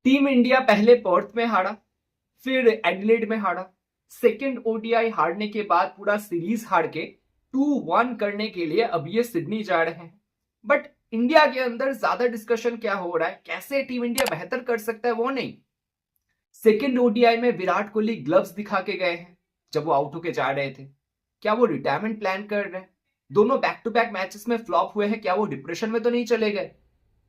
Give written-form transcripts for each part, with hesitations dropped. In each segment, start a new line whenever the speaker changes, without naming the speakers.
Team India पहले Perth में हारा, फिर एडिलेड में हारा, सेकेंड ओडीआई हारने के बाद पूरा सीरीज हार के 2-1 करने के लिए अब ये सिडनी जा रहे हैं। बट इंडिया के अंदर ज्यादा डिस्कशन क्या हो रहा है, कैसे टीम इंडिया बेहतर कर सकता है वो नहीं। सेकेंड ओडीआई में विराट कोहली ग्लव्स दिखा के गए हैं जब वो आउट होके जा रहे थे। क्या वो रिटायरमेंट प्लान कर रहे हैं? दोनों बैक टू बैक मैचेस में फ्लॉप हुए हैं, क्या वो डिप्रेशन में तो नहीं चले गए?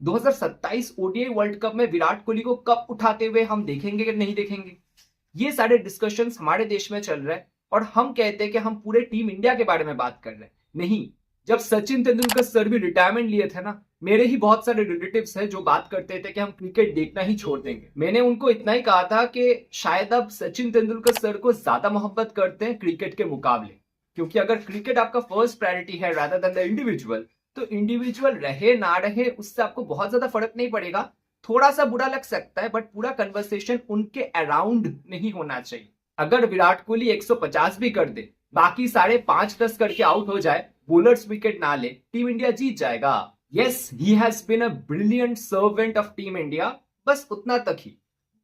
2027 ओडीआई वर्ल्ड कप में विराट कोहली को कप उठाते हुए हम देखेंगे कि नहीं देखेंगे? ये सारे डिस्कशंस हमारे देश में चल रहे हैं और हम कहते हैं कि हम पूरे टीम इंडिया के बारे में बात कर रहे हैं। नहीं, जब सचिन तेंदुलकर सर भी रिटायरमेंट लिए थे ना, मेरे ही बहुत सारे रिलेटिव्स हैं जो बात करते थे कि हम क्रिकेट देखना ही छोड़ देंगे। मैंने उनको इतना ही कहा था कि शायद अब सचिन तेंदुलकर सर को ज्यादा मोहब्बत करते हैं क्रिकेट के मुकाबले, क्योंकि अगर क्रिकेट आपका फर्स्ट प्रायोरिटी है रादर देन द इंडिविजुअल, तो इंडिविजुअल रहे ना रहे उससे आपको बहुत ज्यादा फर्क नहीं पड़ेगा। थोड़ा सा बुरा लग सकता है बट पूरा कन्वर्सेशन उनके अराउंड नहीं होना चाहिए। अगर विराट कोहली 150 भी कर दे, बाकी सारे 5-10 करके आउट हो जाए, बोलर्स विकेट ना ले, टीम इंडिया जीत जाएगा। Yes, he has been a brilliant servant of team India, बस उतना तक ही।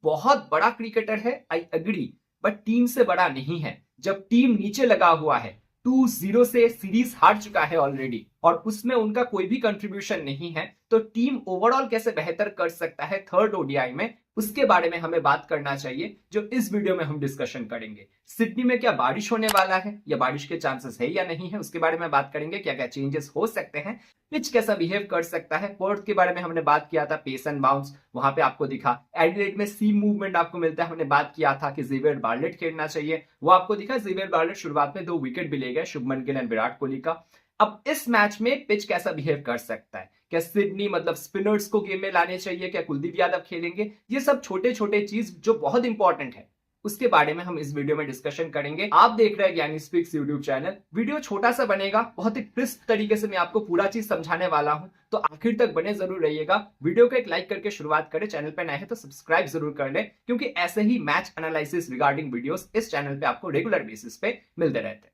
बहुत बड़ा क्रिकेटर है, आई एग्री, बट टीम से बड़ा नहीं है। जब टीम नीचे लगा हुआ है, 2-0 से सीरीज हार चुका है ऑलरेडी और उसमें उनका कोई भी कंट्रीब्यूशन नहीं है, तो टीम ओवरऑल कैसे बेहतर कर सकता है थर्ड ओडीआई में, उसके बारे में हमें बात करना चाहिए, जो इस वीडियो में हम डिस्कशन करेंगे। सिडनी में क्या बारिश होने वाला है या बारिश के चांसेस है या नहीं है, उसके बारे में बात करेंगे। क्या क्या चेंजेस हो सकते हैं, पिच कैसा बिहेव कर सकता है। पर्थ के बारे में हमने बात किया था, पेस एंड बाउंस वहां पे आपको दिखा। एडिलेड में सीम मूवमेंट आपको मिलता है, हमने बात किया था कि जेवियर बार्लेट खेलना चाहिए, वो आपको दिखा। जेवियर बार्लेट शुरुआत में 2 विकेट भी ले गए शुभमन गिल एंड विराट कोहली का। अब इस मैच में पिच कैसा बिहेव कर सकता है, क्या सिडनी मतलब स्पिनर्स को गेम में लाने चाहिए, क्या कुलदीप यादव खेलेंगे, ये सब छोटे छोटे चीज जो बहुत इंपॉर्टेंट है, उसके बारे में हम इस वीडियो में डिस्कशन करेंगे। आप देख रहे हैं ज्ञानी स्पीक्स यूट्यूब चैनल। वीडियो छोटा सा बनेगा, बहुत ही क्रिस्प तरीके से मैं आपको पूरा चीज समझाने वाला हूं, तो आखिर तक बने जरूर रहिएगा। वीडियो को एक लाइक करके शुरुआत करें, चैनल पे नए हैं तो सब्सक्राइब जरूर कर लें, क्योंकि ऐसे ही मैच एनालिसिस रिगार्डिंग वीडियोस इस चैनल पे आपको रेगुलर बेसिस पे मिलते रहते हैं।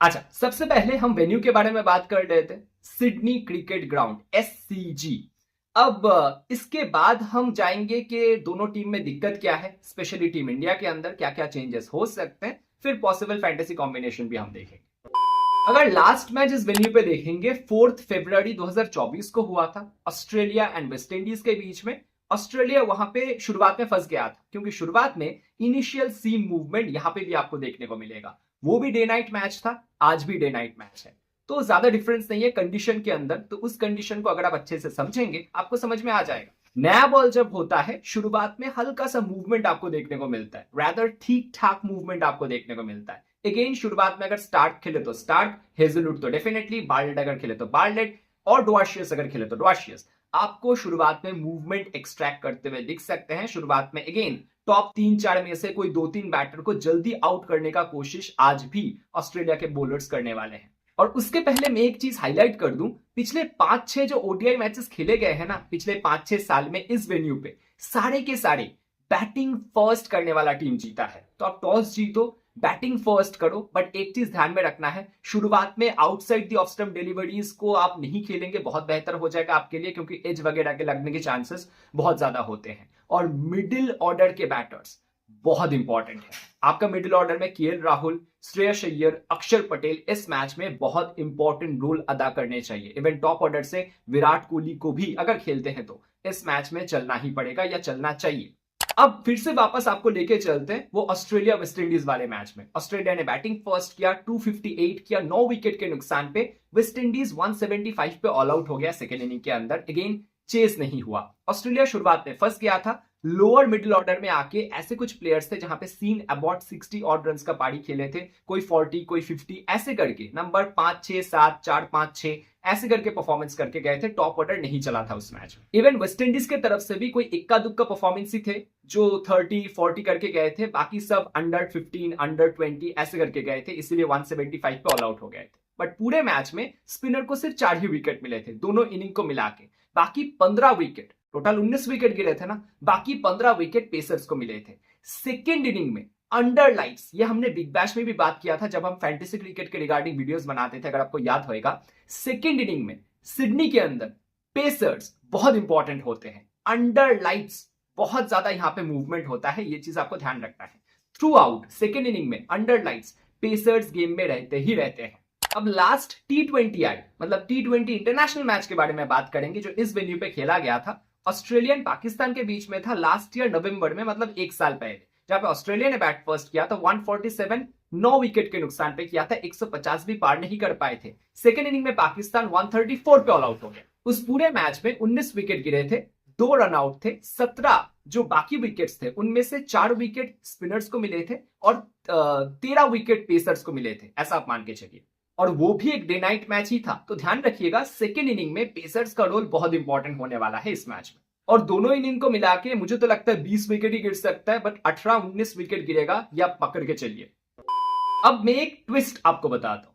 अच्छा, सबसे पहले हम वेन्यू के बारे में बात कर रहे थे, सिडनी क्रिकेट ग्राउंड, एससीजी। अब इसके बाद हम जाएंगे कि दोनों टीम में दिक्कत क्या है, स्पेशली टीम इंडिया के अंदर क्या क्या चेंजेस हो सकते हैं, फिर पॉसिबल फैंटेसी कॉम्बिनेशन भी हम देखेंगे। अगर लास्ट मैच इस वेन्यू पे देखेंगे, 4 फरवरी 2024 को हुआ था ऑस्ट्रेलिया एंड वेस्ट इंडीज के बीच में। ऑस्ट्रेलिया वहां पे शुरुआत में फंस गया था, क्योंकि शुरुआत में इनिशियल सीम मूवमेंट यहां पे भी आपको देखने को मिलेगा। वो भी डे नाइट मैच था, आज भी डे नाइट मैच है, तो ज्यादा डिफरेंस नहीं है कंडीशन के अंदर। तो उस कंडीशन को अगर आप अच्छे से समझेंगे, आपको समझ में आ जाएगा। नया बॉल जब होता है, शुरुआत में हल्का सा मूवमेंट आपको देखने को मिलता है, रादर ठीक ठाक मूवमेंट आपको देखने को मिलता है। अगेन शुरुआत में अगर स्टार्क खेले तो स्टार्क, हेजलवुड तो डेफिनेटली, बार्लेट अगर खेले तो बार्लेट, और डुआशियस अगर खेले तो डुआशियस, आपको शुरुआत में मूवमेंट एक्सट्रैक्ट करते हुए दिख सकते हैं। शुरुआत में अगेन टॉप 3-4 में से कोई 2-3 बैटर को जल्दी आउट करने का कोशिश आज भी ऑस्ट्रेलिया के बॉलर्स करने वाले हैं। और उसके पहले मैं एक चीज हाईलाइट कर दूं, पिछले 5-6 जो ओडीआई मैचेस खेले गए हैं ना पिछले 5-6 साल में इस वेन्यू पे, सारे के सारे बैटिंग फर्स्ट करने वाला टीम जीता है। तो आप टॉस जीतो, बैटिंग फर्स्ट करो, बट एक चीज ध्यान में रखना है, शुरुआत में outside the off stump deliveries को आप नहीं खेलेंगे, बहुत बेहतर हो जाएगा आपके लिए, क्योंकि एज वगैरह के लगने के चांसेस बहुत ज्यादा होते हैं। और मिडिल ऑर्डर के बैटर्स बहुत इंपॉर्टेंट है। आपका मिडिल ऑर्डर में केएल राहुल, श्रेयस अय्यर, अक्षर पटेल इस मैच में बहुत इंपॉर्टेंट रोल अदा करने चाहिए। इवन टॉप ऑर्डर से विराट कोहली को भी अगर खेलते हैं तो इस मैच में चलना ही पड़ेगा या चलना चाहिए। अब फिर से वापस आपको लेके चलते हैं वो ऑस्ट्रेलिया वेस्ट इंडीज वाले मैच में। ऑस्ट्रेलिया ने बैटिंग फर्स्ट किया, 258 किया 9 विकेट के नुकसान पे। वेस्ट इंडीज 175 पे ऑल आउट हो गया सेकेंड इनिंग के अंदर। अगेन चेस नहीं हुआ। ऑस्ट्रेलिया शुरुआत में फंस गया था। लोअर मिडिल ऑर्डर में आके ऐसे कुछ प्लेयर्स थे जहां पे सीन अबाउट 60 ऑड रन का पारी खेले थे, कोई 40 कोई 50 ऐसे करके नंबर 5 6 7 4 5 6 ऐसे करके परफॉर्मेंस करके गए थे। टॉप ऑर्डर नहीं चला था उस मैच में। इवन वेस्ट इंडीज के तरफ से भी कोई इक्का दुक्का परफॉर्मेंस ही थे जो 30 40 करके गए थे, बाकी सब अंडर 15 अंडर 20 ऐसे करके गए थे, इसीलिए 175 पे ऑल आउट हो गए थे। बट पूरे मैच में स्पिनर को सिर्फ 4 ही विकेट मिले थे दोनों इनिंग को मिला के। बाकी 15 विकेट, टोटल 19 विकेट गिरे थे ना, बाकी 15 विकेट पेसर्स को मिले थे। सेकेंड इनिंग में अंडर लाइट्स, ये हमने बिग बैश में भी बात किया था जब हम फैंटेसी क्रिकेट के रिगार्डिंग वीडियोस बनाते थे, अगर आपको याद होगा। सेकेंड इनिंग में सिडनी के अंदर पेसर्स बहुत इंपॉर्टेंट होते हैं। अंडर लाइट्स बहुत ज्यादा यहां पे मूवमेंट होता है, ये चीज आपको ध्यान रखना है। थ्रू आउट सेकेंड इनिंग में अंडर लाइट्स पेसर्स गेम में रहते ही रहते हैं। अब लास्ट T20 आई, मतलब T20 इंटरनेशनल मैच के बारे में बात करेंगे जो इस वेन्यू पे खेला गया था। ऑस्ट्रेलिया एंड पाकिस्तान के बीच में था लास्ट ईयर नवंबर में, मतलब एक साल पहले, जहां पे ऑस्ट्रेलिया ने बैट फर्स्ट किया था 147 9 विकेट के नुकसान पे किया था, 150 भी पार नहीं कर पाए थे। सेकेंड इनिंग में पाकिस्तान 134 पे ऑल आउट हो गया। उस पूरे मैच में 19 विकेट गिरे थे, 2 रन आउट थे। 17 जो बाकी विकेट्स थे उनमें से 4 विकेट स्पिनर्स को मिले थे और 13 विकेट पेसर्स को मिले थे, ऐसा आप मान के चलिए। और वो भी एक डे नाइट मैच ही था, तो ध्यान रखिएगा सेकेंड इनिंग में पेसर्स का रोल बहुत इंपॉर्टेंट होने वाला है इस मैच में। और दोनों इनिंग को मिला के मुझे तो लगता है 20 विकेट ही गिर सकता है, बट 18-19 विकेट गिरेगा, या पकड़ के चलिए। अब मैं एक ट्विस्ट आपको बताता हूं।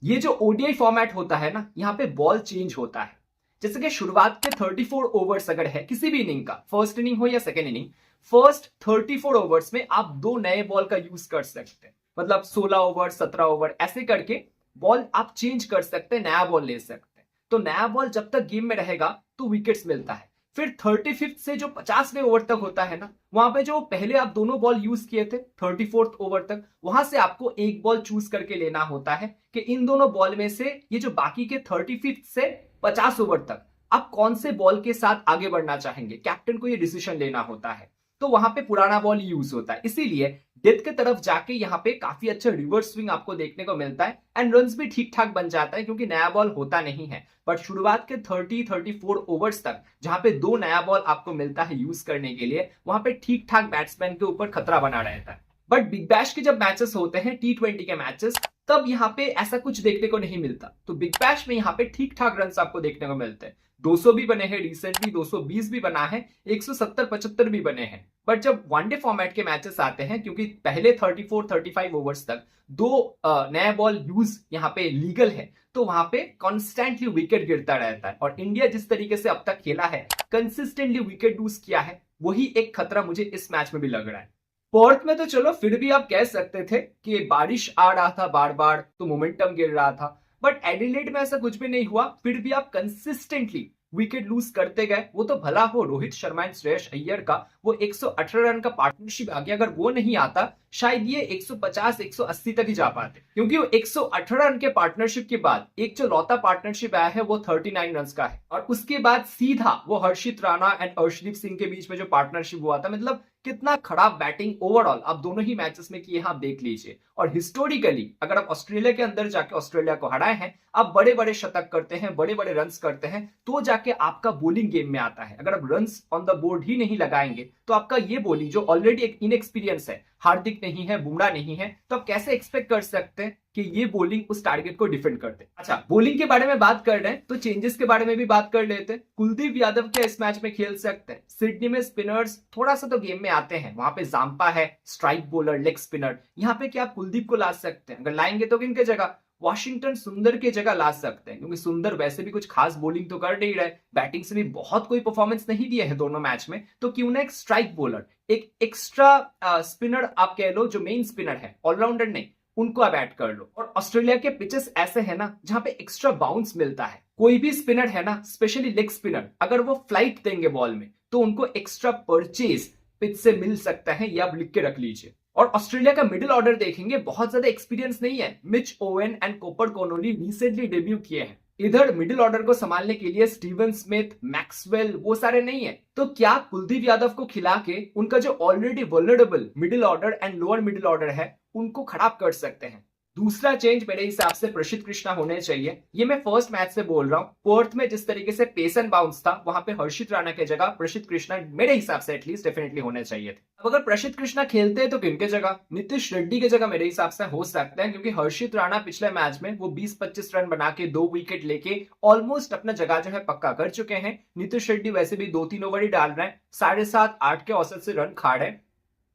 ये जो ओडीआई फॉर्मेट होता है ना, यहाँ पे बॉल चेंज होता है। जैसे कि शुरुआत के 34 ओवर्स अगर है किसी भी इनिंग का, फर्स्ट इनिंग हो या सेकेंड इनिंग, फर्स्ट 34 ओवर्स में आप 2 नए बॉल का यूज कर सकते हैं। मतलब 16 ओवर 17 ओवर ऐसे करके बॉल आप चेंज कर सकते हैं, नया बॉल ले सकते हैं। तो नया बॉल जब तक गेम में रहेगा तो विकेट्स मिलता है। फिर 35 से जो 50वें ओवर तक होता है ना, वहां पे जो पहले आप दोनों बॉल यूज किए थे 34th ओवर तक, वहां से आपको एक बॉल चूज करके लेना होता है कि इन दोनों बॉल में से ये जो बाकी के 35 से 50 ओवर तक आप कौन से बॉल के साथ आगे बढ़ना चाहेंगे। कैप्टन को ये डिसीजन लेना होता है, तो वहां पे पुराना बॉल यूज होता है। इसीलिए डेथ की तरफ जाके यहाँ पे काफी अच्छा रिवर्स स्विंग आपको देखने को मिलता है एंड रन्स भी ठीक ठाक बन जाता है, क्योंकि नया बॉल होता नहीं है। बट शुरुआत के 34 ओवर्स तक जहां पे 2 नया बॉल आपको मिलता है यूज करने के लिए, वहां पे ठीक ठाक बैट्समैन के ऊपर खतरा बना रहता है। बट बिग बैश के जब मैचेस होते हैं, T20 के मैचेस, तब यहाँ पे ऐसा कुछ देखने को नहीं मिलता। तो बिग बैश में यहाँ पे ठीक ठाक रन आपको देखने को मिलते हैं। 200 भी बने हैं रिसेंटली, 220 भी बना है, 170-75 भी बने हैं। बट जब वनडे फॉर्मेट के मैचेस आते हैं, क्योंकि पहले 34-35 ओवर्स तक 2 नए बॉल यूज यहाँ पे लीगल है, तो वहां पे कॉन्स्टेंटली विकेट गिरता रहता है। और इंडिया जिस तरीके से अब तक खेला है, कंसिस्टेंटली विकेट लूज किया है, वही एक खतरा मुझे इस मैच में भी लग रहा है। पर्थ में तो चलो फिर भी आप कह सकते थे कि बारिश आ रहा था बार बार, तो मोमेंटम गिर रहा था। बट एडिलेड में ऐसा कुछ भी नहीं हुआ, फिर भी आप कंसिस्टेंटली विकेट लूज करते गए। वो तो भला हो रोहित शर्मा एंड श्रेयस अय्यर का वो 118 रन का पार्टनरशिप आ गया, अगर वो नहीं आता शायद ये 150-180 तक ही जा पाते, क्योंकि वो 118 रन के पार्टनरशिप के बाद एक जो लौता पार्टनरशिप आया है वो 39 रन का है। और उसके बाद सीधा वो हर्षित राणा एंड अर्शदीप सिंह के बीच में जो पार्टनरशिप हुआ था, मतलब कितना खराब बैटिंग ओवरऑल आप दोनों ही मैचेस में किए हैं, आप देख लीजिए। और हिस्टोरिकली अगर आप ऑस्ट्रेलिया के अंदर जाके ऑस्ट्रेलिया को हराए हैं, आप बड़े बड़े शतक करते हैं, बड़े बड़े रन्स करते हैं, तो जाके आपका बॉलिंग गेम में आता है। अगर आप रन्स ऑन द बोर्ड ही नहीं लगाएंगे, तो आपका ये बॉलिंग जो ऑलरेडी एक इनएक्सपीरियंस है, हार्दिक नहीं है, बुमराह नहीं है, तो आप कैसे एक्सपेक्ट कर सकते हैं कि ये बॉलिंग उस टारगेट को डिफेंड करते। अच्छा, बॉलिंग के बारे में बात कर रहे हैं तो चेंजेस के बारे में भी बात कर लेते हैं। कुलदीप यादव क्या इस मैच में खेल सकते हैं? सिडनी में स्पिनर्स थोड़ा सा तो गेम में आते हैं, वहां पे जाम्पा है स्ट्राइक बॉलर, लेग स्पिनर, यहाँ पे क्या आप कुलदीप को ला सकते हैं? अगर लाएंगे तो किनके जगह? वॉशिंगटन सुंदर की जगह ला सकते हैं, क्योंकि सुंदर वैसे भी कुछ खास बॉलिंग तो कर नहीं रहे, बैटिंग से भी बहुत कोई परफॉर्मेंस नहीं दिया है दोनों मैच में, तो क्यों ना एक स्ट्राइक बॉलर, एक एक्स्ट्रा स्पिनर आप कह लो, जो मेन स्पिनर है, ऑलराउंडर नहीं, उनको आप ऐड कर लो। और ऑस्ट्रेलिया के पिचेस ऐसे है ना जहां पे एक्स्ट्रा बाउंस मिलता है। कोई भी स्पिनर है ना, स्पेशली लेग स्पिनर, अगर वो फ्लाइट देंगे बॉल में, तो उनको एक्स्ट्रा परचेज पिच से मिल सकता है, ये आप लिख के रख लीजिए। और ऑस्ट्रेलिया का मिडिल ऑर्डर देखेंगे, बहुत ज्यादा एक्सपीरियंस नहीं है। Mitch Owen and Cooper Connolly recently debut किए हैं। इधर मिडिल ऑर्डर को संभालने के लिए स्टीवन स्मिथ, मैक्सवेल, वो सारे नहीं है। तो क्या कुलदीप यादव को खिला के उनका जो already vulnerable middle order and lower middle order है, उनको खराब कर सकते हैं? दूसरा चेंज मेरे हिसाब से प्रसिद्ध कृष्णा होने चाहिए। ये मैं फर्स्ट मैच से बोल रहा हूँ। पर्थ में जिस तरीके से पेस एंड बाउंस था, वहां पे हर्षित राणा की जगह प्रसिद्ध कृष्णा मेरे हिसाब से एटलीस्ट डेफिनेटली होने चाहिए थे। अब अगर प्रसिद्ध कृष्णा खेलते हैं तो किनके जगह? नीतीश रेड्डी की जगह मेरे हिसाब से हो सकता है, क्योंकि हर्षित राणा पिछले मैच में वो 20-25 रन बना के 2 विकेट लेके ऑलमोस्ट अपना जगह जो है पक्का कर चुके हैं। नीतीश रेड्डी वैसे भी 2-3 ओवर ही डाल रहे हैं, 7.5-8 के औसत से रन खा रहे हैं,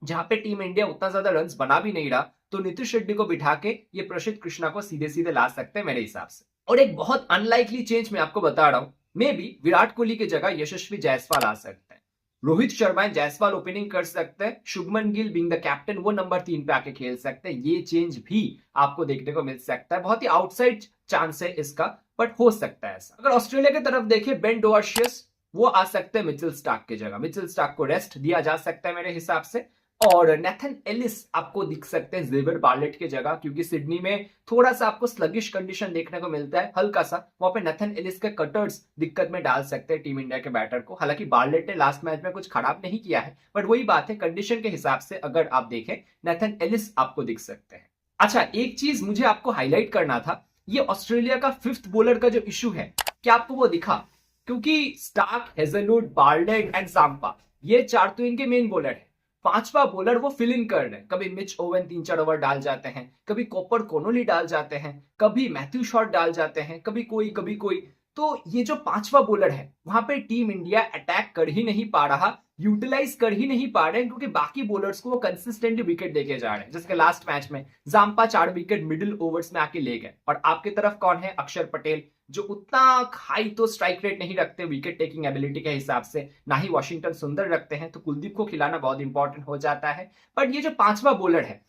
जहां पे टीम इंडिया उतना ज्यादा रन बना भी नहीं रहा। तो नीतीश रेड्डी को बिठा के ये प्रसिद्ध कृष्णा को सीधे सीधे ला सकते हैं मेरे हिसाब से। और एक बहुत अनलाइकली चेंज मैं आपको बता रहा हूं, मे बी विराट कोहली की जगह यशस्वी जायसवाल आ सकते हैं। रोहित शर्मा जायसवाल ओपनिंग कर सकते हैं, Shubman Gill being the captain वो नंबर 3 पे आके खेल सकते हैं। ये चेंज भी आपको देखने को मिल सकता है, बहुत ही आउटसाइड चांस है इसका, बट हो सकता है ऐसा। अगर ऑस्ट्रेलिया की तरफ देखें, बेन डोवर्शियस वो आ सकते हैं मिचेल स्टार्क की जगह, मिचेल स्टार्क को रेस्ट दिया जा सकता है मेरे हिसाब से। और नेथन एलिस आपको दिख सकते हैं जेवियर बार्लेट की जगह, क्योंकि सिडनी में थोड़ा सा आपको स्लगिश कंडीशन देखने को मिलता है, हल्का सा वहां पे नेथन एलिस के कटर्स दिक्कत में डाल सकते हैं टीम इंडिया के बैटर को। हालांकि बार्लेट ने लास्ट मैच में कुछ खराब नहीं किया है, बट वही बात है, कंडीशन के हिसाब से अगर आप देखें नेथन एलिस आपको दिख सकते हैं। अच्छा, एक चीज मुझे आपको हाईलाइट करना था, ये ऑस्ट्रेलिया का 5th बॉलर का जो इशू है, क्या आपको वो दिखा? क्योंकि Starc, Hazlewood, Bartlett and Zampa ये 4 तो इनके मेन बॉलर है। 5वां बॉलर वो फिल इन कर रहे हैं, कभी मिच ओवन 3-4 ओवर डाल जाते हैं, कभी कॉपर कोनोली डाल जाते हैं, कभी मैथ्यू शॉट डाल जाते हैं, कभी कोई। तो ये जो 5वां बॉलर है, वहां पे टीम इंडिया अटैक कर ही नहीं पा रहा, यूटिलाइज कर ही नहीं पा रहे हैं, क्योंकि बाकी बॉलर्स को वो कंसिस्टेंटली विकेट देके जा रहे हैं। जैसे लास्ट मैच में जाम्पा 4 विकेट मिडिल ओवर्स में आके ले गए, और आपकी तरफ कौन है? अक्षर पटेल, जो उतना हाई तो स्ट्राइक रेट नहीं रखते विकेट टेकिंग एबिलिटी के हिसाब से, ना ही वॉशिंगटन सुंदर रखते हैं, तो कुलदीप को खिलाना बहुत इंपॉर्टेंट हो जाता है। बट ये जो 5वां बॉलर है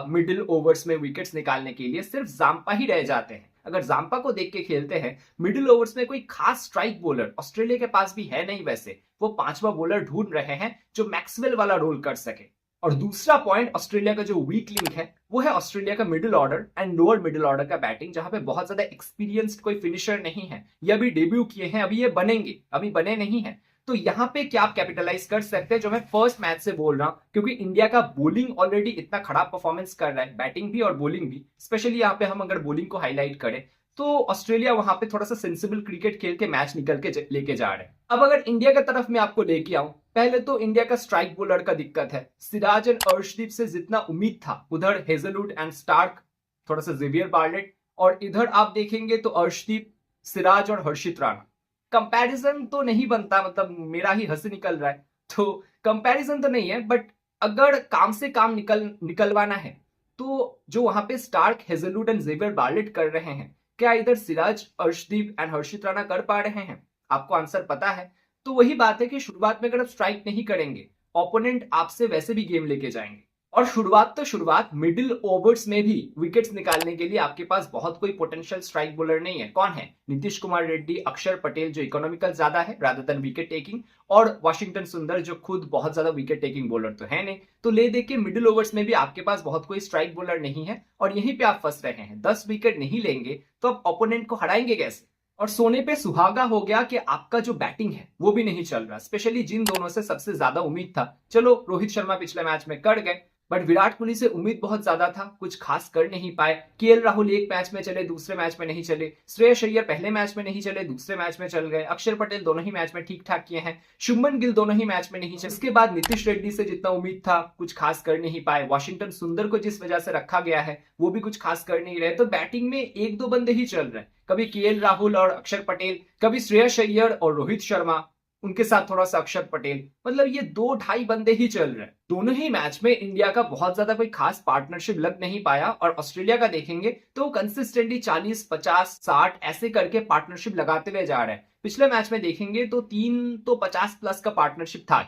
मिडिल ओवर्स में विकेट्स निकालने के लिए, सिर्फ जाम्पा ही रह जाते हैं। अगर जाम्पा को देख के खेलते हैं, मिडिल ओवर्स में कोई खास स्ट्राइक बॉलर ऑस्ट्रेलिया के पास भी है नहीं। वैसे वो 5वां बॉलर ढूंढ रहे हैं जो मैक्सवेल वाला रोल कर सके। और दूसरा पॉइंट, ऑस्ट्रेलिया का जो वीक लिंक है वो है ऑस्ट्रेलिया का middle order and lower middle order का बैटिंग, जहां पे बहुत ज्यादा एक्सपीरियंस्ड कोई फिनिशर नहीं है। ये अभी डेब्यू किए हैं, अभी ये बनेंगे, अभी बने नहीं है। तो यहाँ पे क्या आप कैपिटलाइज कर सकते हैं, जो मैं फर्स्ट मैच से बोल रहा हूं, क्योंकि इंडिया का बॉलिंग ऑलरेडी इतना खराब परफॉर्मेंस कर रहा है, बैटिंग भी और बॉलिंग भी। स्पेशली यहाँ पे हम अगर बॉलिंग को हाईलाइट करें, तो ऑस्ट्रेलिया वहां पे थोड़ा सा सेंसिबल क्रिकेट खेल के मैच निकल के लेके जा रहे हैं। अब अगर इंडिया की तरफ मैं आपको लेके आऊं, पहले तो इंडिया का स्ट्राइक बॉलर का दिक्कत है। सिराज एंड अर्शदीप से जितना उम्मीद था, उधर हेजलवुड एंड स्टार्क, थोड़ा सा जेवियर बार्लेट, और इधर आप देखेंगे तो अर्शदीप, सिराज और हर्षित राणा। कंपैरिजन तो नहीं बनता, मतलब मेरा ही हंसी निकल रहा है, तो कंपैरिजन तो नहीं है, बट अगर काम से काम निकलवाना है, तो जो वहां पे Starc, Hazlewood and Xavier Bartlett कर रहे हैं, क्या इधर सिराज, अर्शदीप एंड हर्षित राणा कर पा रहे हैं? आपको आंसर पता है। तो वही बात है कि शुरुआत में अगर आप स्ट्राइक नहीं करेंगे, ओपोनेंट आपसे वैसे भी गेम लेके जाएंगे। और शुरुआत मिडिल ओवर्स में भी विकेट्स निकालने के लिए आपके पास बहुत कोई पोटेंशियल स्ट्राइक बॉलर नहीं है। कौन है? नीतीश कुमार रेड्डी, अक्षर पटेल जो इकोनॉमिकल ज्यादा है रादर देन विकेट टेकिंग, और वॉशिंगटन सुंदर जो खुद बहुत ज्यादा विकेट टेकिंग बॉलर तो है नहीं। तो ले दे के मिडिल ओवर्स में भी आपके पास बहुत कोई स्ट्राइक बॉलर नहीं है, और यहीं पे आप फंस रहे हैं। 10 विकेट नहीं लेंगे तो आप ओपोनेंट को हराएंगे कैसे? और सोने पे सुहागा हो गया कि आपका जो बैटिंग है वो भी नहीं चल रहा, स्पेशली जिन दोनों से सबसे ज्यादा उम्मीद था। चलो रोहित शर्मा पिछले मैच में कर गए, बट विराट कोहली से उम्मीद बहुत ज्यादा था, कुछ खास कर नहीं पाए। केएल राहुल एक मैच में चले, दूसरे मैच में नहीं चले। श्रेयस अय्यर पहले मैच में नहीं चले, दूसरे मैच में चल गए। अक्षर पटेल दोनों ही मैच में ठीक ठाक किए हैं। शुभमन गिल दोनों ही मैच में नहीं चले। इसके बाद नीतीश रेड्डी से जितना उम्मीद था, कुछ खास कर नहीं पाए। वॉशिंगटन सुंदर को जिस वजह से रखा गया है, वो भी कुछ खास कर नहीं रहे। तो बैटिंग में 1-2 बंदे ही चल रहे हैं, कभी केएल राहुल और अक्षर पटेल, कभी श्रेयस अय्यर और रोहित शर्मा, उनके साथ थोड़ा सा अक्षर पटेल, मतलब ये 2-2.5 बंदे ही चल रहे हैं। दोनों ही मैच में इंडिया का बहुत ज्यादा कोई खास पार्टनरशिप लग नहीं पाया। और ऑस्ट्रेलिया का देखेंगे तो कंसिस्टेंटली 40, 50, 60 ऐसे करके पार्टनरशिप लगाते हुए जा रहे हैं। पिछले मैच में देखेंगे तो 3 तो 50+ का पार्टनरशिप था।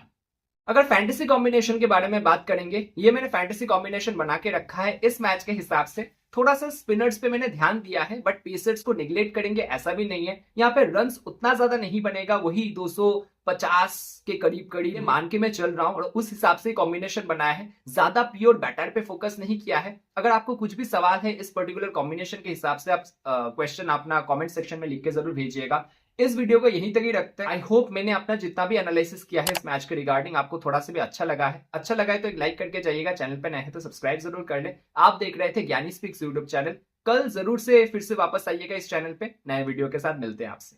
अगर फैंटेसी कॉम्बिनेशन के बारे में बात करेंगे, ये मैंने फैंटेसी कॉम्बिनेशन बना के रखा है इस मैच के हिसाब से। थोड़ा सा स्पिनर्स पे मैंने ध्यान दिया है, बट पेसर्स को निगलेक्ट करेंगे ऐसा भी नहीं है। यहाँ पे रन्स उतना ज्यादा नहीं बनेगा, वही 250 के करीब मान के मैं चल रहा हूं, और उस हिसाब से कॉम्बिनेशन बनाया है। ज्यादा प्योर बैटर पे फोकस नहीं किया है। अगर आपको कुछ भी सवाल है इस पर्टिकुलर कॉम्बिनेशन के हिसाब से, आप क्वेश्चन अपना कॉमेंट सेक्शन में लिख के जरूर भेजिएगा। इस वीडियो को यहीं तक ही रखते हैं। आई होप मैंने अपना जितना भी एनालिसिस किया है इस मैच के रिगार्डिंग, आपको थोड़ा सा भी अच्छा लगा है। अच्छा लगा है तो एक लाइक करके जाइएगा। चैनल पे नए हैं तो सब्सक्राइब जरूर कर ले। आप देख रहे थे ज्ञानी स्पीक्स यूट्यूब चैनल। कल जरूर से फिर से वापस आइएगा इस चैनल पे, नए वीडियो के साथ मिलते हैं आपसे।